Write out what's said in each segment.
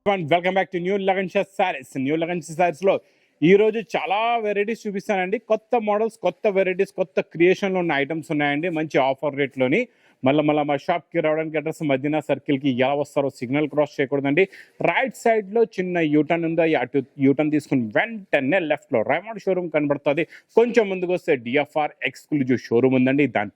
Welcome back to new లగన్షా saris. New లగన్షా సారీస్ లో ఈ రోజు చాలా వెరైటీస్ చూపిస్తానండి. కొత్త మోడల్స్, కొత్త వెరైటీస్, కొత్త క్రియేషన్లో ఉన్న ఐటమ్స్ ఉన్నాయండి. మంచి ఆఫర్ రేట్లోని. మళ్ళీ మా షాప్కి రావడానికి అడ్రస్ మదీనా సర్కిల్కి ఎలా వస్తారో సిగ్నల్ క్రాస్ చేయకూడదండి. రైట్ సైడ్లో చిన్న యూటర్న్ ఉందో, అటు యూటర్న్ తీసుకుని వెంటనే లెఫ్ట్లో రైమండ్ షోరూమ్ కనబడుతుంది. కొంచెం ముందుకు వస్తే డిఎఫ్ఆర్ ఎక్స్క్లూజివ్ షోరూమ్ ఉందండి. దాని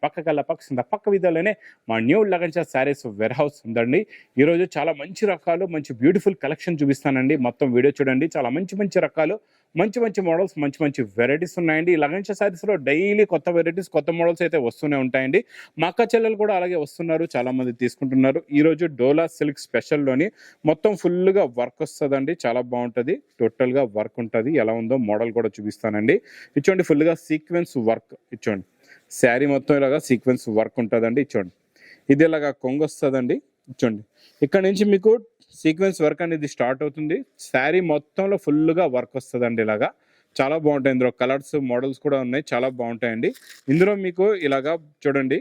పక్క విధాలోనే మా న్యూ లగన్షా సారీస్ వేర్ హౌస్ ఉందండి. ఈరోజు చాలా మంచి రకాలు, మంచి బ్యూటిఫుల్ కలెక్షన్ చూపిస్తానండి. మొత్తం వీడియో చూడండి. చాలా మంచి రకాలు, మంచి మోడల్స్, మంచి వెరైటీస్ ఉన్నాయండి. లగన్షా సారీస్లో డైలీ కొత్త వెరైటీస్, కొత్త మోడల్స్ అయితే వస్తూనే ఉంటాయండి. మా అక్క చెల్లెలు కూడా అలాగే వస్తున్నారు, చాలా మంది తీసుకుంటున్నారు. ఈరోజు డోలా సిల్క్ స్పెషల్లోని మొత్తం ఫుల్గా వర్క్ వస్తుందండి. చాలా బాగుంటుంది. టోటల్గా వర్క్ ఉంటుంది. ఎలా ఉందో మోడల్ కూడా చూపిస్తానండి. ఇచ్చోండి ఫుల్గా సీక్వెన్స్ వర్క్. ఇచ్చోండి శారీ మొత్తం ఇలాగా సీక్వెన్స్ వర్క్ ఉంటుందండి. ఇచ్చోండి ఇది ఇలాగా కొంగు వస్తుందండి. ఇచ్చోండి ఇక్కడ నుంచి మీకు సీక్వెన్స్ వర్క్ అనేది స్టార్ట్ అవుతుంది. శారీ మొత్తంలో ఫుల్గా వర్క్ వస్తుందండి. ఇలాగా చాలా బాగుంటాయి. ఇందులో కలర్స్, మోడల్స్ కూడా ఉన్నాయి. చాలా బాగుంటాయండి. ఇందులో మీకు ఇలాగా చూడండి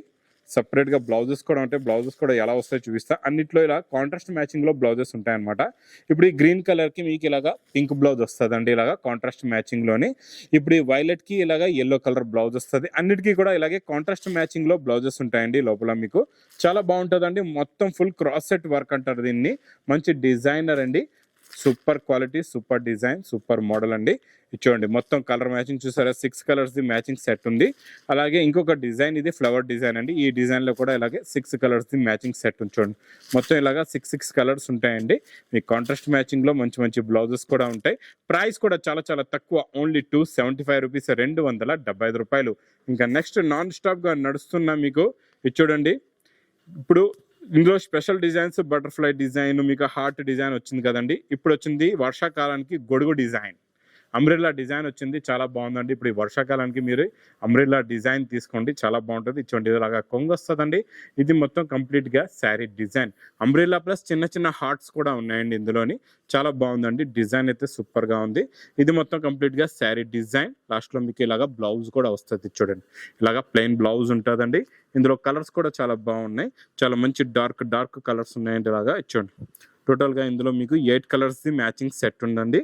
సపరేట్గా బ్లౌజెస్ కూడా ఉంటాయి. బ్లౌజెస్ కూడా ఎలా వస్తాయో చూపిస్తా. అన్నిట్లో ఇలా కాంట్రాస్ట్ మ్యాచింగ్లో బ్లౌజెస్ ఉంటాయన్నమాట. ఇప్పుడు ఈ గ్రీన్ కలర్కి మీకు ఇలాగా పింక్ బ్లౌజ్ వస్తుందండి. ఇలాగా కాంట్రాస్ట్ మ్యాచింగ్లోని. ఇప్పుడు ఈ వైలెట్కి ఇలాగా ఎల్లో కలర్ బ్లౌజ్ వస్తుంది. అన్నిటికీ కూడా ఇలాగే కాంట్రాస్ట్ మ్యాచింగ్లో బ్లౌజెస్ ఉంటాయండి. లోపల మీకు చాలా బాగుంటుందండి. మొత్తం ఫుల్ క్రాస్ సెట్ వర్క్ అంటారు దీన్ని. మంచి డిజైనర్ అండి. Super quality, super design, super model అండి. చూడండి మొత్తం కలర్ మ్యాచింగ్ చూసారా, 6 కలర్స్ ది మ్యాచింగ్ సెట్ ఉంది. అలాగే ఇంకొక డిజైన్, ఇది ఫ్లవర్ డిజైన్ అండి. ఈ డిజైన్ లో కూడా ఇలాగే 6 కలర్స్ ది మ్యాచింగ్ సెట్ ఉంది. చూడండి మొత్తం ఇలాగా 6 కలర్స్ ఉంటాయండి. మీకు కాంట్రాస్ట్ మ్యాచింగ్ లో మంచి బ్లౌజెస్ కూడా ఉంటాయి. ప్రైస్ కూడా చాలా తక్కువ, ఓన్లీ 275 రూపీస్, 275 రూపాయలు. ఇంకా నెక్స్ట్ నాన్ స్టాప్ గా నడుస్తున్న మీకు ఇది చూడండి. ఇప్పుడు ఇందులో స్పెషల్ డిజైన్స్, బటర్ఫ్లై డిజైన్, మీకు హార్ట్ డిజైన్ వచ్చింది కదండి. ఇప్పుడు వచ్చింది వర్షాకాలానికి గొడుగు డిజైన్, అంబ్రెల్లా డిజైన్ వచ్చింది. చాలా బాగుందండి. ఇప్పుడు ఈ వర్షాకాలానికి మీరు అంబ్రెల్లా డిజైన్ తీసుకోండి, చాలా బాగుంటుంది. ఇచ్చోండి ఇలాగా కొంగు వస్తుందండి. ఇది మొత్తం కంప్లీట్గా శారీ డిజైన్. అంబ్రెల్లా ప్లస్ చిన్న హార్ట్స్ కూడా ఉన్నాయండి ఇందులోని. చాలా బాగుందండి. డిజైన్ అయితే సూపర్గా ఉంది. ఇది మొత్తం కంప్లీట్గా శారీ డిజైన్. లాస్ట్లో మీకు ఇలాగా బ్లౌజ్ కూడా వస్తుంది. చూడండి ఇలాగా ప్లెయిన్ బ్లౌజ్ ఉంటుందండి. ఇందులో కలర్స్ కూడా చాలా బాగున్నాయి. చాలా మంచి డార్క్ కలర్స్ ఉన్నాయండి. ఇలాగా ఇచ్చోండి టోటల్గా ఇందులో మీకు 8 కలర్స్ ది మ్యాచింగ్ సెట్ ఉందండి.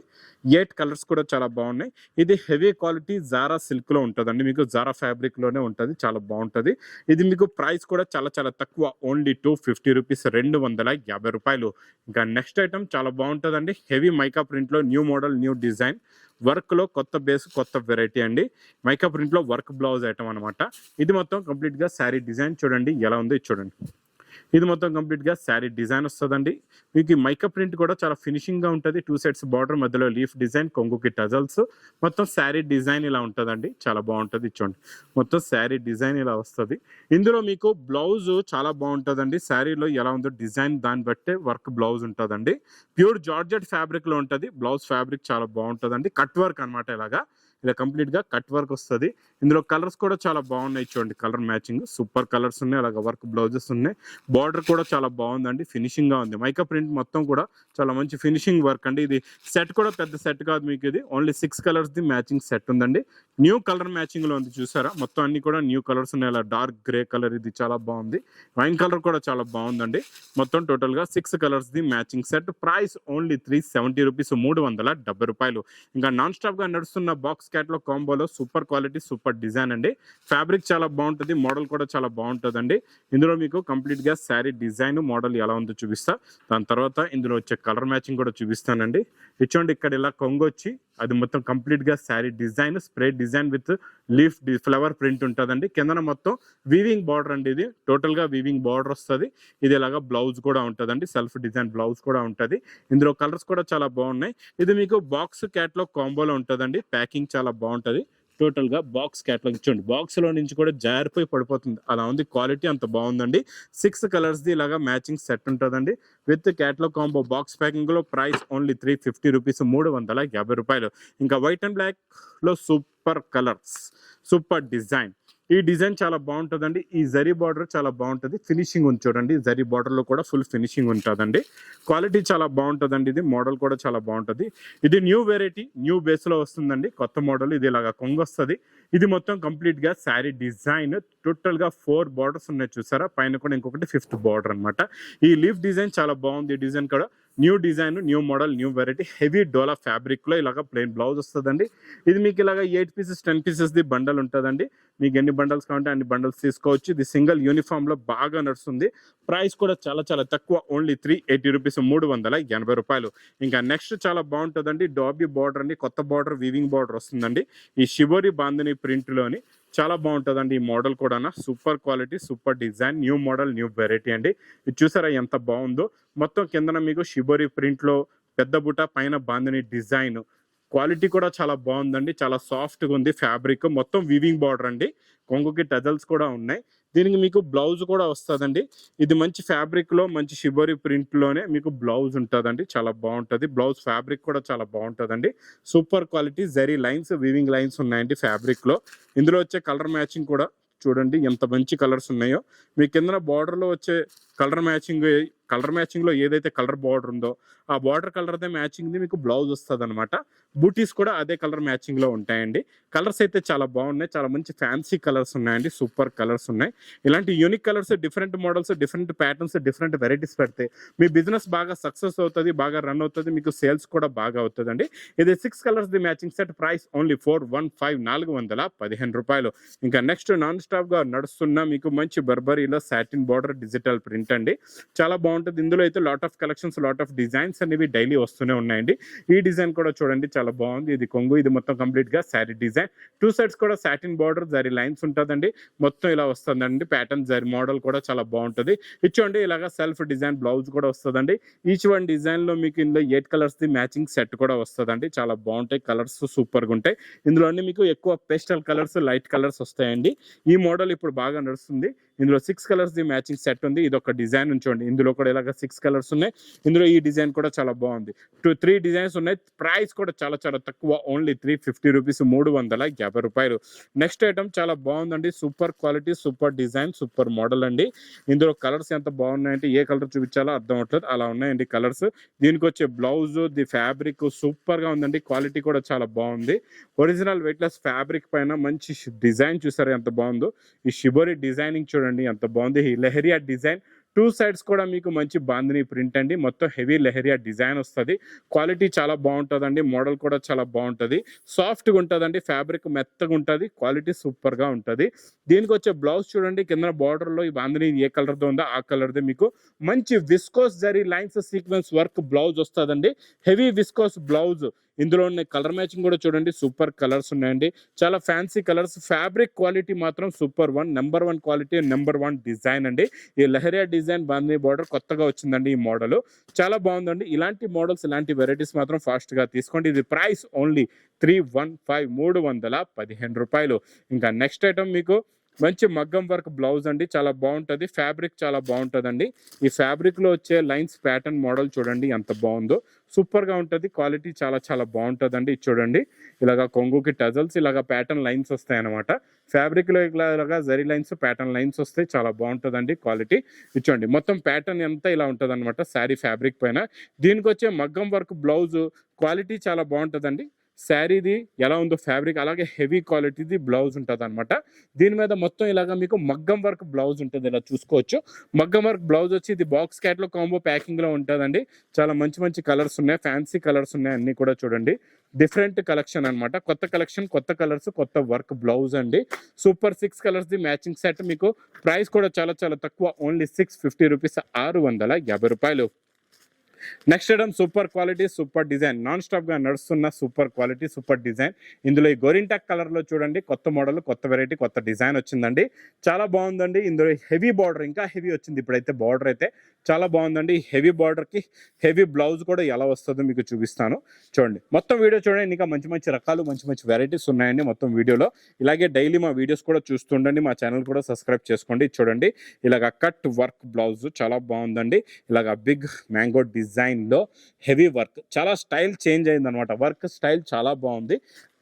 8 కలర్స్ కూడా చాలా బాగున్నాయి. ఇది హెవీ క్వాలిటీ జారా సిల్క్లో ఉంటుందండి. మీకు జారా ఫ్యాబ్రిక్లోనే ఉంటుంది. చాలా బాగుంటుంది. ఇది మీకు ప్రైస్ కూడా చాలా తక్కువ, ఓన్లీ 250 రూపీస్, 250 రూపాయలు. ఇంకా నెక్స్ట్ ఐటమ్ చాలా బాగుంటుందండి. హెవీ మైకా ప్రింట్లో న్యూ మోడల్, న్యూ డిజైన్, వర్క్లో కొత్త బేస్, కొత్త వెరైటీ అండి. మైకా ప్రింట్లో వర్క్ బ్లౌజ్ ఐటమ్ అనమాట. ఇది మొత్తం కంప్లీట్గా శారీ డిజైన్. చూడండి ఎలా ఉందో ఇది చూడండి. ఇది మొత్తం కంప్లీట్గా శారీ డిజైన్ వస్తుందండి. మీకు ఈ మైకప్ ప్రింట్ కూడా చాలా ఫినిషింగ్గా ఉంటుంది. 2 సెట్స్ బార్డర్, మధ్యలో లీఫ్ డిజైన్, కొంగుకి టజల్స్, మొత్తం శారీ డిజైన్ ఇలా ఉంటుందండి. చాలా బాగుంటుంది. చూడండి మొత్తం శారీ డిజైన్ ఇలా వస్తుంది. ఇందులో మీకు బ్లౌజ్ చాలా బాగుంటుందండి. శారీలో ఎలా ఉందో డిజైన్ దాన్ని బట్టే వర్క్ బ్లౌజ్ ఉంటుందండి. ప్యూర్ జార్జెట్ ఫ్యాబ్రిక్లో ఉంటుంది. బ్లౌజ్ ఫ్యాబ్రిక్ చాలా బాగుంటుందండి. కట్ వర్క్ అనమాట. ఇలా కంప్లీట్గా కట్ వర్క్ వస్తుంది. ఇందులో కలర్స్ కూడా చాలా బాగున్నాయి. చూడండి కలర్ మ్యాచింగ్ సూపర్ కలర్స్ ఉన్నాయి. అలాగ వర్క్ బ్లౌజెస్ ఉన్నాయి. బార్డర్ కూడా చాలా బాగుందండి. ఫినిషింగ్గా ఉంది. మైకా ప్రింట్ మొత్తం కూడా చాలా మంచి ఫినిషింగ్ వర్క్ అండి. ఇది సెట్ కూడా పెద్ద సెట్ కాదు మీకు. ఇది ఓన్లీ 6 కలర్స్ ది మ్యాచింగ్ సెట్ ఉందండి. న్యూ కలర్ మ్యాచింగ్ లో ఉంది. చూసారా మొత్తం అన్ని కూడా న్యూ కలర్స్ ఉన్నాయి. అలా డార్క్ గ్రే కలర్, ఇది చాలా బాగుంది. వైన్ కలర్ కూడా చాలా బాగుందండి. మొత్తం టోటల్గా 6 కలర్స్ ది matching set. Price only 370 rupees, 370 రూపాయలు. ఇంకా నాన్ స్టాప్ గా నడుస్తున్న బాక్స్ క్యాట్లో కాంబోలో సూపర్ క్వాలిటీ, సూపర్ డిజైన్ అండి. ఫ్యాబ్రిక్ చాలా బాగుంటుంది. మోడల్ కూడా చాలా బాగుంటుందండి. ఇందులో మీకు కంప్లీట్ గా శారీ డిజైన్, మోడల్ ఎలా ఉందో చూపిస్తా. దాని తర్వాత ఇందులో వచ్చే కలర్ మ్యాచింగ్ కూడా చూపిస్తానండి. ఇచ్చోండి ఇక్కడ ఇలా కొంగు వచ్చి అది మొత్తం కంప్లీట్ గా sari design, spray design with leaf flower print ఉంటుందండి. కిందన మొత్తం వీవింగ్ బార్డర్ అండి. ఇది టోటల్ గా వీవింగ్ బార్డర్ వస్తుంది. ఇది ఇలాగా బ్లౌజ్ కూడా ఉంటుందండి. సెల్ఫ్ డిజైన్ బ్లౌజ్ కూడా ఉంటుంది. ఇందులో కలర్స్ కూడా చాలా బాగున్నాయి. ఇది మీకు బాక్స్ క్యాట్లో కాంబోలో ఉంటుందండి. ప్యాకింగ్ చాలా బాగుంటుంది. టోటల్గా బాక్స్ క్యాట్లాగ్ చూడండి. బాక్స్లో నుంచి కూడా జారిపోయి పడిపోతుంది, అలా ఉంది. క్వాలిటీ అంత బాగుందండి. 6 కలర్స్ది ఇలాగా మ్యాచింగ్ సెట్ ఉంటుందండి విత్ క్యాట్లాగ్ కాంబో బాక్స్ ప్యాకింగ్లో. ప్రైస్ ఓన్లీ 350 రూపీస్, 350 రూపాయలు. ఇంకా వైట్ అండ్ బ్లాక్లో సూపర్ కలర్స్, సూపర్ డిజైన్. ఈ డిజైన్ చాలా బాగుంటుందండి. ఈ జరీ బార్డర్ చాలా బాగుంటుంది. ఫినిషింగ్ ఉంది చూడండి. జరీ బార్డర్లో కూడా ఫుల్ ఫినిషింగ్ ఉంటుందండి. క్వాలిటీ చాలా బాగుంటుందండి. ఇది మోడల్ కూడా చాలా బాగుంటుంది. ఇది న్యూ వెరైటీ, న్యూ బేస్లో వస్తుందండి. కొత్త మోడల్. ఇది ఇలాగా కొంగు వస్తుంది. ఇది మొత్తం కంప్లీట్గా శారీ డిజైన్. టోటల్గా 4 బార్డర్స్ ఉన్నాయి చూసారా. పైన కూడా ఇంకొకటి 5th బార్డర్ అనమాట. ఈ లీఫ్ డిజైన్ చాలా బాగుంది. ఈ డిజైన్ కూడా new design, new model, new variety, heavy డోలా ఫ్యాబ్రిక్లో ఇలాగ ప్లెయిన్ బ్లౌజ్ వస్తుందండి. ఇది మీకు ఇలాగ 8 పీసెస్ 10 పీసెస్ది బండల్ ఉంటుందండి. మీకు ఎన్ని బండల్స్ కావాలంటే అన్ని బండల్స్ తీసుకోవచ్చు. ఇది సింగిల్ యూనిఫామ్లో బాగా నడుస్తుంది. ప్రైస్ కూడా చాలా చాలా తక్కువ, ఓన్లీ 380 రూపీస్, 380 రూపాయలు. ఇంకా నెక్స్ట్ చాలా బాగుంటుందండి. డాబీ బార్డర్ అండి, కొత్త బార్డర్, వీవింగ్ బార్డర్ వస్తుందండి. ఈ షిబోరి బాందిని ప్రింట్లోని చాలా బాగుంటుందండి. ఈ మోడల్ కూడా super quality, super design, new model, new variety అండి. ఇది చూసారా ఎంత బాగుందో. మొత్తం కిందన మీకు షిబోరి ప్రింట్లో పెద్ద బుట్ట, పైన బాందిని డిజైన్. క్వాలిటీ కూడా చాలా బాగుందండి. చాలా సాఫ్ట్గా ఉంది ఫ్యాబ్రిక్. మొత్తం వీవింగ్ బార్డర్ అండి. కొంగుకి టజల్స్ కూడా ఉన్నాయి. దీనికి మీకు బ్లౌజ్ కూడా వస్తుందండి. ఇది మంచి ఫ్యాబ్రిక్లో, మంచి షిబోరి ప్రింట్లోనే మీకు బ్లౌజ్ ఉంటుందండి. చాలా బాగుంటుంది. బ్లౌజ్ ఫ్యాబ్రిక్ కూడా చాలా బాగుంటుందండి. Super quality zari lines, weaving lines ఉన్నాయండి ఫ్యాబ్రిక్లో. ఇందులో వచ్చే కలర్ మ్యాచింగ్ కూడా చూడండి ఎంత మంచి కలర్స్ ఉన్నాయో. మీ కింద బార్డర్లో వచ్చే కలర్ మ్యాచింగ్లో ఏదైతే కలర్ బార్డర్ ఉందో ఆ బార్డర్ కలర్దే మ్యాచింగ్ది మీకు బ్లౌజ్ వస్తుంది అనమాట. బూటీస్ కూడా అదే కలర్ మ్యాచింగ్లో ఉంటాయండి. కలర్స్ అయితే చాలా బాగున్నాయి. చాలా మంచి ఫ్యాన్సీ కలర్స్ ఉన్నాయండి. సూపర్ కలర్స్ ఉన్నాయి. ఇలాంటి unique colours, different models, different patterns, different varieties పెడితే మీ బిజినెస్ బాగా సక్సెస్ అవుతుంది, బాగా రన్ అవుతుంది, మీకు సేల్స్ కూడా బాగా అవుతుందండి. ఇది 6 కలర్స్ ది మ్యాచింగ్ సెట్. ప్రైస్ ఓన్లీ 415 రూపాయలు. ఇంకా నెక్స్ట్ నాన్ స్టాప్ గా నడుస్తున్న మీకు మంచి బర్బరీలో సాటిన్ బార్డర్ డిజిటల్ ప్రింట్ అండి. చాలా బాగుంటుంది. ఇందులో అయితే lot of collections, lot of designs అనేవి డైలీ వస్తూనే ఉన్నాయండి. ఈ డిజైన్ కూడా చూడండి చాలా బాగుంది. ఇది కొంగు, ఇది మొత్తం కంప్లీట్ గా శారీ డిజైన్. 2 సైడ్స్ కూడా సాటిన్ బార్డర్, జరీ లైన్స్ ఉంటుందండి. మొత్తం ఇలా వస్తుందండి. ప్యాటర్న్ జరీ మోడల్ కూడా చాలా బాగుంటుంది. ఇచ్చోండి ఇలాగా సెల్ఫ్ డిజైన్ బ్లౌజ్ కూడా వస్తుందండి. ఈచ్ వన్ డిజైన్ లో మీకు ఇందులో 8 కలర్స్ ది మ్యాచింగ్ సెట్ కూడా వస్తుందండి. చాలా బాగుంటాయి. కలర్స్ సూపర్ గా ఉంటాయి. ఇందులో మీకు ఎక్కువ పేస్టల్ కలర్స్, లైట్ కలర్స్ వస్తాయండి. ఈ మోడల్ ఇప్పుడు బాగా నడుస్తుంది. ఇందులో 6 కలర్స్ ది మ్యాచింగ్ సెట్ ఉంది. ఇది ఒక డిజైన్ ఉంచండి. ఇందులో కూడా ఇలాగ 6 కలర్స్ ఉన్నాయి. ఇందులో ఈ డిజైన్ కూడా చాలా బాగుంది. 3 డిజైన్స్ ఉన్నాయి. ప్రైస్ కూడా చాలా చాలా తక్కువ, ఓన్లీ 350 రూపీస్, 350 రూపాయలు. నెక్స్ట్ ఐటమ్ చాలా బాగుందండి. Super quality, super design, super model అండి. ఇందులో కలర్స్ ఎంత బాగున్నాయంటే ఏ కలర్ చూపించాలో అర్థం అవట్లేదు, అలా ఉన్నాయండి కలర్స్. దీనికి వచ్చే బ్లౌజ్, ది ఫ్యాబ్రిక్ సూపర్ గా ఉందండి. క్వాలిటీ కూడా చాలా బాగుంది. ఒరిజినల్ వెయిట్లెస్ ఫ్యాబ్రిక్ పైన మంచి డిజైన్ చూసారు ఎంత బాగుందో. ఈ షిబోరి డిజైనింగ్ చూడండి ఎంత బాగుంది. ఈ లెహరియా డిజైన్ 2 సైడ్స్ కూడా మీకు మంచి బాందిని ప్రింట్ అండి. మొత్తం హెవీ లెహరియా డిజైన్ వస్తుంది. క్వాలిటీ చాలా బాగుంటుందండి. మోడల్ కూడా చాలా బాగుంటుంది. సాఫ్ట్గా ఉంటుందండి. ఫ్యాబ్రిక్ మెత్తగా ఉంటుంది. క్వాలిటీ సూపర్గా ఉంటుంది. దీనికి వచ్చే బ్లౌజ్ చూడండి. కింద బార్డర్లో ఈ బాందిని ఏ కలర్తో ఉందో ఆ కలర్దే మీకు మంచి viscose zari lines sequence work blouse వస్తుందండి. Heavy viscose blouse. ఇందులో ఉన్న కలర్ మ్యాచింగ్ కూడా చూడండి. సూపర్ కలర్స్ ఉన్నాయండి. చాలా ఫ్యాన్సీ కలర్స్. ఫ్యాబ్రిక్ క్వాలిటీ మాత్రం super number 1 quality, number 1 design అండి. ఈ లెహరియా డిజైన్ బాందిని బార్డర్ కొత్తగా వచ్చిందండి. ఈ మోడల్ చాలా బాగుందండి. ఇలాంటి మోడల్స్, ఇలాంటి వెరైటీస్ మాత్రం ఫాస్ట్ గా తీసుకోండి. ఇది ప్రైస్ ఓన్లీ 315 రూపాయలు. ఇంకా నెక్స్ట్ ఐటమ్ మీకు మంచి మగ్గం వర్క్ బ్లౌజ్ అండి. చాలా బాగుంటుంది. ఫ్యాబ్రిక్ చాలా బాగుంటుందండి. ఈ ఫ్యాబ్రిక్ లో వచ్చే లైన్స్ ప్యాటర్న్ మోడల్ చూడండి ఎంత బాగుందో. సూపర్ గా ఉంటుంది. క్వాలిటీ చాలా చాలా బాగుంటుందండి. ఇది చూడండి ఇలాగా కొంగుకి టజల్స్, ఇలాగా ప్యాటర్న్ లైన్స్ వస్తాయి అనమాట. ఫ్యాబ్రిక్ లో ఇలాగా జరీ లైన్స్, ప్యాటర్న్ లైన్స్ వస్తాయి. చాలా బాగుంటుందండి క్వాలిటీ. ఇచ్చోండి మొత్తం ప్యాటర్న్ అంతా ఇలా ఉంటుంది అనమాట శారీ ఫ్యాబ్రిక్ పైన. దీనికి వచ్చే మగ్గం వర్క్ బ్లౌజ్ క్వాలిటీ చాలా బాగుంటుందండి. శారీది ఎలా ఉందో ఫ్యాబ్రిక్ అలాగే హెవీ క్వాలిటీది బ్లౌజ్ ఉంటుంది అనమాట. దీని మీద మొత్తం ఇలాగా మీకు మగ్గం వర్క్ బ్లౌజ్ ఉంటుంది. ఇలా చూసుకోవచ్చు. మగ్గం వర్క్ బ్లౌజ్ వచ్చి ఇది బాక్స్ క్యాట్లో కాంబో ప్యాకింగ్ లో ఉంటుందండి. చాలా మంచి మంచి కలర్స్ ఉన్నాయి. ఫ్యాన్సీ కలర్స్ ఉన్నాయి. అన్ని కూడా చూడండి డిఫరెంట్ కలెక్షన్ అనమాట. కొత్త కలెక్షన్, కొత్త కలర్స్, కొత్త వర్క్ బ్లౌజ్ అండి. సూపర్ 6 కలర్స్ ది మ్యాచింగ్ సెట్. మీకు ప్రైస్ కూడా చాలా చాలా తక్కువ, ఓన్లీ 650 రూపీస్, 650 రూపాయలు. Next item super quality, super design. Non stop గా నడుస్తున్న సూపర్ క్వాలిటీ, సూపర్ డిజైన్. ఇందులో ఈ గోరింటాక్ కలర్ లో చూడండి కొత్త మోడల్, కొత్త వెరైటీ, కొత్త డిజైన్ వచ్చిందండి. చాలా బాగుందండి. ఇందులో హెవీ బార్డర్, ఇంకా హెవీ వచ్చింది ఇప్పుడైతే. బార్డర్ అయితే చాలా బాగుందండి. హెవీ బార్డర్ కి హెవీ బ్లౌజ్ కూడా ఎలా వస్తుందో మీకు చూపిస్తాను. చూడండి మొత్తం వీడియో చూడండి. ఇంకా మంచి మంచి రకాలు, మంచి మంచి వెరైటీస్ ఉన్నాయండి మొత్తం వీడియోలో. ఇలాగే డైలీ మా వీడియోస్ కూడా చూస్తుండండి. మా ఛానల్ కూడా సబ్స్క్రైబ్ చేసుకోండి. చూడండి ఇలాగ కట్ వర్క్ బ్లౌజ్ చాలా బాగుందండి. ఇలాగ బిగ్ మ్యాంగో డిజైన్ లో హెవీ వర్క్. చాలా స్టైల్ చేంజ్ అయింది అనమాట. వర్క్ స్టైల్ చాలా బాగుంది.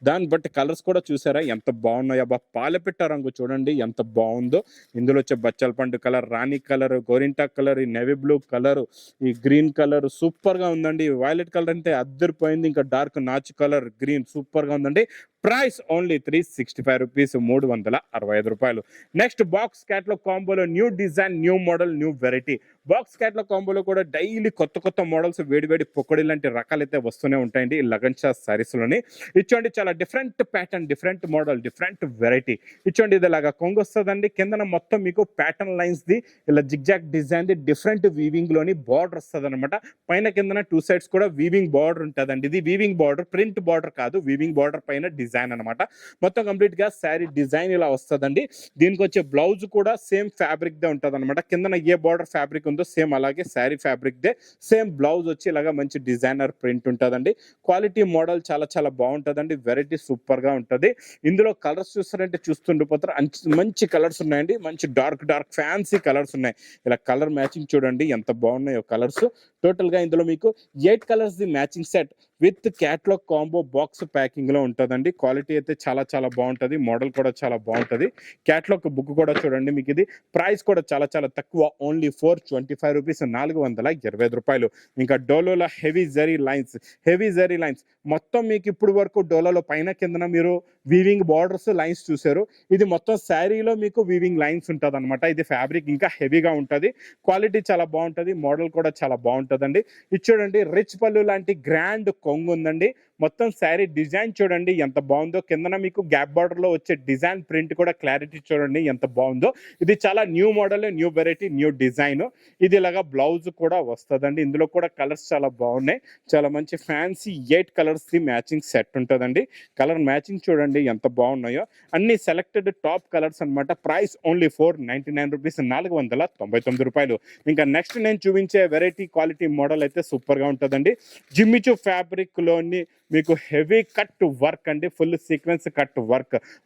దాన్ని బట్టి కలర్స్ కూడా చూసారా ఎంత బాగున్నాయో. అబ్బా పాలపిట్ట రంగు చూడండి ఎంత బాగుందో. ఇందులో వచ్చే బచ్చల పండు కలర్, రాణి కలర్, గోరింటా కలర్, ఈ నెవీ బ్లూ కలర్, ఈ గ్రీన్ కలర్ సూపర్ గా ఉందండి. వైలెట్ కలర్ అంటే అద్దరిపోయింది. ఇంకా డార్క్ నాచు కలర్ గ్రీన్ సూపర్ గా ఉందండి. ప్రైస్ ఓన్లీ 365 రూపీస్, 365 రూపాయలు. నెక్స్ట్ బాక్స్ క్యాట్లాగ్ కాంబోలో new design, new model, new variety. Box catalogue కాంబోలో కూడా డైలీ కొత్త కొత్త మోడల్స్, వేడి పొక్కడి లాంటి రకాలైతే వస్తూనే ఉంటాయండి ఈ లగన్ షా సారీస్లోని. ఇచ్చోండి చాలా different pattern, different model, different variety. ఇచ్చోండి ఇది ఇలాగా కొంగు వస్తుందండి, కిందన మొత్తం మీకు ప్యాటర్న్ లైన్స్ ది ఇలా జిగ్జాగ్ డిజైన్ ది డిఫరెంట్ వీవింగ్ లోని బార్డర్ వస్తుంది అనమాట. పైన కిందన 2 సైడ్స్ కూడా వీవింగ్ బార్డర్ ఉంటుందండి. ఇది వీవింగ్ బార్డర్, ప్రింట్ బార్డర్ కాదు, వీవింగ్ బార్డర్ పైన డిజైన్ అనమాట. మొత్తం కంప్లీట్ గా శారీ డిజైన్ ఇలా వస్తుందండి. దీనికి వచ్చే బ్లౌజ్ కూడా సేమ్ ఫ్యాబ్రిక్ దే ఉంటుంది అనమాట. కిందన ఏ బార్డర్ ఫ్యాబ్రిక్ ఉందో సేమ్ అలాగే sari fabric they same blouse వచ్చి ఇలాగా మంచి డిజైనర్ ప్రింట్ ఉంటుందండి. క్వాలిటీ మోడల్ చాలా చాలా బాగుంటుందండి. వెరైటీ సూపర్ గా ఉంటుంది. ఇందులో కలర్స్ చూస్తారంటే చూస్తుండిపోతారు. మంచి కలర్స్ ఉన్నాయండి, మంచి డార్క్ ఫ్యాన్సీ కలర్స్ ఉన్నాయి. ఇలా కలర్ మ్యాచింగ్ చూడండి ఎంత బాగున్నాయో కలర్స్. టోటల్ గా ఇందులో మీకు 8 కలర్స్ ది matching set with catalogue combo box packing లో ఉంటుందండి. క్వాలిటీ అయితే చాలా చాలా బాగుంటుంది, మోడల్ కూడా చాలా బాగుంటుంది. క్యాట్లాగ్ బుక్ కూడా చూడండి మీకు. ఇది ప్రైస్ కూడా చాలా చాలా తక్కువ, ఓన్లీ 425 రూపీస్, 425 రూపాయలు. ఇంకా డోలోలో హెవీ జరీ లైన్స్ మొత్తం మీకు ఇప్పుడు వరకు డోలోలో పైన కిందన మీరు వీవింగ్ బార్డర్స్ లైన్స్ చూసారు. ఇది మొత్తం శారీలో మీకు వీవింగ్ లైన్స్ ఉంటుంది అనమాట. ఇది ఫ్యాబ్రిక్ ఇంకా హెవీగా ఉంటుంది, క్వాలిటీ చాలా బాగుంటుంది, మోడల్ కూడా చాలా బాగుంటుందండి. ఇది చూడండి రిచ్ పళ్ళు లాంటి గ్రాండ్ కొంగు ఉందండి. మొత్తం శారీ డిజైన్ చూడండి ఎంత బాగుందో. కిందన మీకు గ్యాప్ బార్డర్ లో వచ్చే డిజైన్ ప్రింట్ కూడా క్లారిటీ చూడండి ఎంత బాగుందో. ఇది చాలా new model, new variety, new design. ఇది ఇలాగా బ్లౌజ్ కూడా వస్తుందండి. ఇందులో కూడా కలర్స్ చాలా బాగున్నాయి. చాలా మంచి ఫ్యాన్సీ 8 కలర్స్ ది మ్యాచింగ్ సెట్ ఉంటుందండి. కలర్ మ్యాచింగ్ చూడండి ఎంత బాగున్నాయో. అన్ని సెలెక్టెడ్ టాప్ కలర్స్ అనమాట. ప్రైస్ ఓన్లీ 499 రూపీస్, 499 రూపాయలు. ఇంకా నెక్స్ట్ నేను చూపించే వెరైటీ క్వాలిటీ మోడల్ అయితే సూపర్ గా ఉంటుందండి. జిమ్మిచూ ఫ్యాబ్రిక్ లోని మీకు హెవీ కట్ వర్క్ అండి, ఫుల్ సీక్వెన్స్ కట్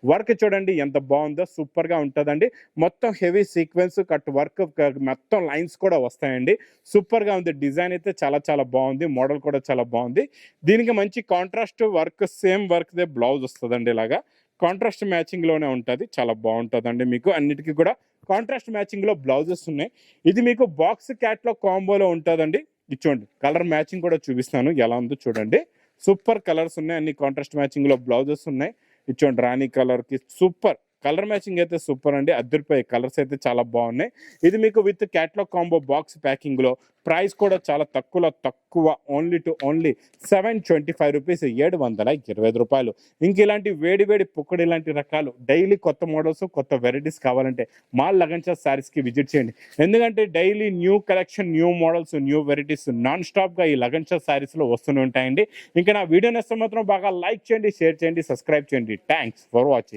వర్క్ చూడండి ఎంత బాగుందో, సూపర్ గా ఉంటుందండి. మొత్తం హెవీ సీక్వెన్స్ కట్ వర్క్, మొత్తం లైన్స్ కూడా వస్తాయండి. సూపర్ గా ఉంది. డిజైన్ అయితే చాలా చాలా బాగుంది, మోడల్ కూడా చాలా బాగుంది. దీనికి మంచి contrast work, same work they blouse వస్తుందండి. ఇలాగా కాంట్రాస్ట్ మ్యాచింగ్ లోనే ఉంటుంది, చాలా బాగుంటుందండి. మీకు అన్నిటికీ కూడా కాంట్రాస్ట్ మ్యాచింగ్ లో బ్లౌజెస్ ఉన్నాయి. ఇది మీకు బాక్స్ క్యాట్లాగ్ కాంబోలో ఉంటుందండి. ఇచ్చోండి కలర్ మ్యాచింగ్ కూడా చూపిస్తాను ఎలా ఉందో చూడండి. సూపర్ కలర్స్ ఉన్నాయి, అన్ని కాంట్రాస్ట్ మ్యాచింగ్ లో బ్లౌజెస్ ఉన్నాయి. ఇచ్చోండి రాణి కలర్ కి సూపర్ కలర్ మ్యాచింగ్ అయితే సూపర్ అండి, అద్దరిపోయే కలర్స్ అయితే చాలా బాగున్నాయి. ఇది మీకు with catalogue combo box packing లో. ప్రైస్ కూడా చాలా తక్కువ, ఓన్లీ 725 రూపీస్, 725 రూపాయలు. ఇంక ఇలాంటి వేడి పుక్కడి ఇలాంటి రకాలు డైలీ కొత్త మోడల్స్, కొత్త వెరైటీస్ కావాలంటే మా లగన్ షా సారీస్ కి విజిట్ చేయండి. ఎందుకంటే daily new collection, new models, new varieties non stop గా ఈ లగన్ షా సారీస్ లో వస్తూనే ఉంటాయండి. ఇంకా నా వీడియో నచ్చితే మాత్రం బాగా లైక్ చేయండి, షేర్ చేయండి, సబ్స్క్రైబ్ చేయండి. Thanks for watching.